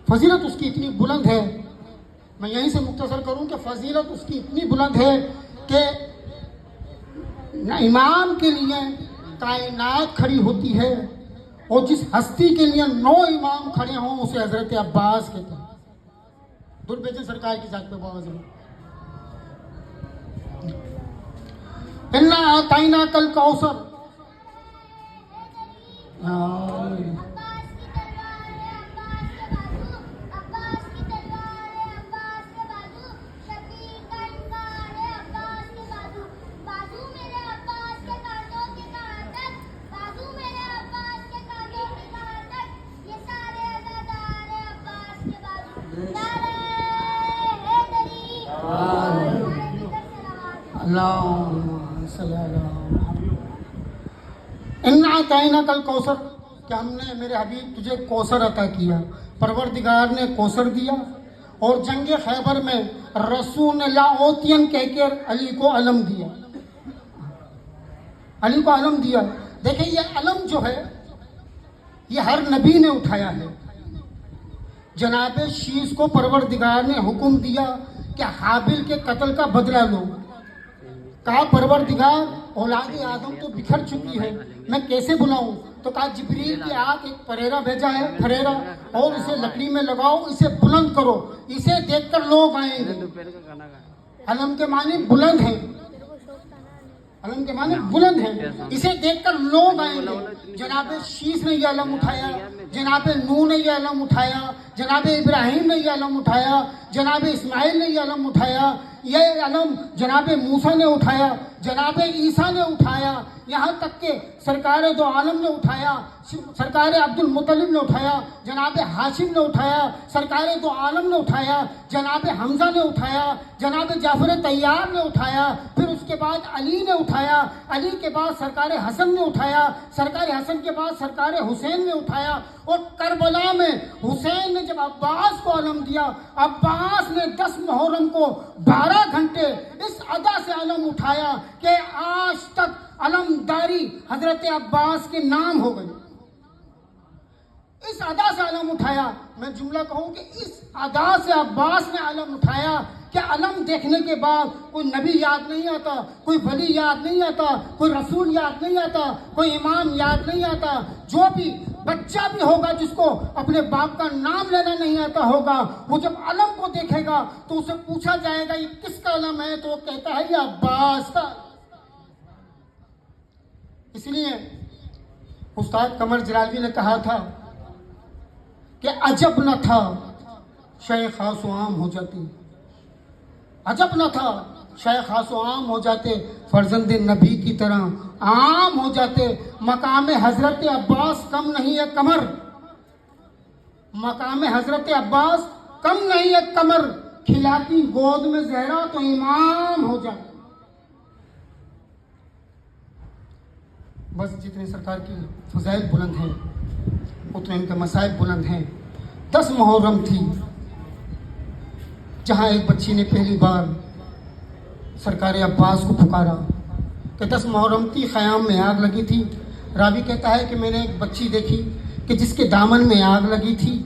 फजीलत उसकी इतनी बुलंद है, मैं यहीं से मुख्तसर करूं कि फजीलत उसकी इतनी बुलंद है कि इमाम के लिए कायनात खड़ी होती है, और जिस हस्ती के लिए 9 इमाम खड़े हों उसे हजरत अब्बास कहते हैं। दुर्बेजन सरकार की जात पे बहुत इन्ना आताइना कल कौसर। इन्ना कायना कल कौसर, क्या हमने मेरे हबीब तुझे कौसर अता किया, परवरदिगार ने कौसर दिया। और जंग खैबर में रसूल ने लाओतियन कहकर अली को अलम दिया, अली को अलम दिया। देखिए ये अलम जो है ये हर नबी ने उठाया है। जनाब शीश को परवरदिगार ने हुक्म दिया कि हाबिल के कत्ल का बदला लो। कहा परवरदिगार औलाद आदम तो बिखर चुकी है, मैं कैसे बुलाऊं? तो कहा जिब्रील के हाथ एक फरेरा भेजा है, फरेरा, और इसे लकड़ी में लगाओ, इसे बुलंद करो, इसे देखकर लोग आएंगे। अलम के माने बुलंद है, अलम के माने बुलंद है, इसे देखकर लोग आएंगे। जनाब शीश ने यह अलम उठाया, जनाब नूह ने यह अलम उठाया, जनाब इब्राहिम ने यह अलम उठाया, जनाब इस्माइल ने यह अलम उठाया, यह अलम जनाब मूसा ने उठाया, जनाब ईसा ने उठाया, यहाँ तक के सरकार दो आलम ने उठाया, सरकार अब्दुल मुत्तलिब ने उठाया, जनाब हाशिम ने उठाया, सरकार दो आलम ने उठाया, जनाब हमजा ने उठाया, जनाब जाफर तैयार ने उठाया, फिर उसके बाद अली ने उठाया, अली के बाद सरकार हसन ने उठाया, सरकार हसन के बाद सरकार हुसैन ने उठाया। और करबला में हुसैन ने जब अब्बास को अलम दिया, अब्बास ने 10 मुहर्रम को 12 घंटे इस अदा से अलम उठाया कि आज तक अलमदारी हजरत अब्बास के नाम हो गई। इस अदा से अलम उठाया, मैं जुमला कहूं कि इस अदा से अब्बास ने अलम उठाया कि अलम देखने के बाद कोई नबी याद नहीं आता, कोई वली याद नहीं आता, कोई रसूल याद नहीं आता, कोई इमाम याद नहीं आता। जो भी बच्चा भी होगा जिसको अपने बाप का नाम लेना नहीं आता होगा, वो जब अलम को देखेगा तो उसे पूछा जाएगा ये किसका अलम है, तो वो कहता है ये अब्बास का। इसलिए उस्ताद कमर जलालवी ने कहा था कि अजब न था शायद खास आम हो जाती, अजब न था शायद खास आम हो जाते, फर्जंद नबी की तरह आम हो जाते। मकाम हजरत अब्बास कम नहीं है कमर, मकाम हजरत अब्बास कम नहीं है कमर, खिलाती गोद में जहरा तो इमाम हो जाते। बस जितने सरकार की फजाइल बुलंद हैं उतने इनके मसाइब बुलंद हैं। 10 मुहर्रम थी जहां एक बच्ची ने पहली बार सरकार अब्बास को पुकारा कि 10 मुहर्रम थी, ख़याम में आग लगी थी। रावी कहता है कि मैंने एक बच्ची देखी कि जिसके दामन में आग लगी थी,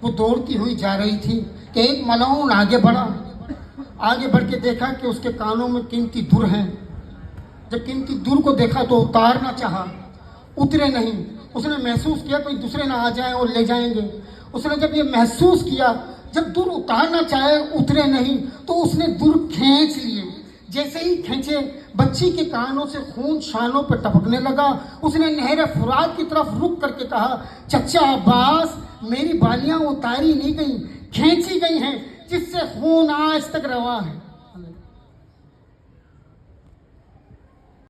वो दौड़ती हुई जा रही थी कि एक मलऊन आगे बढ़ा, आगे बढ़ के देखा कि उसके कानों में कीमती दुर हैं। जब कीमती दुर को देखा तो उतारना चाहा, उतरे नहीं। उसने महसूस किया कोई दूसरे ना आ जाए और ले जाएंगे। उसने जब ये महसूस किया, जब दुर उतारना चाहे उतरे नहीं, तो उसने दुर खींच लिए। जैसे ही खींचे, बच्ची के कानों से खून शानों पर टपकने लगा। उसने नहर फुरात की तरफ रुक करके कहा, चचा अब्बास, मेरी बालियां उतारी नहीं गई, खींची गई हैं, जिससे खून आज तक रवा है।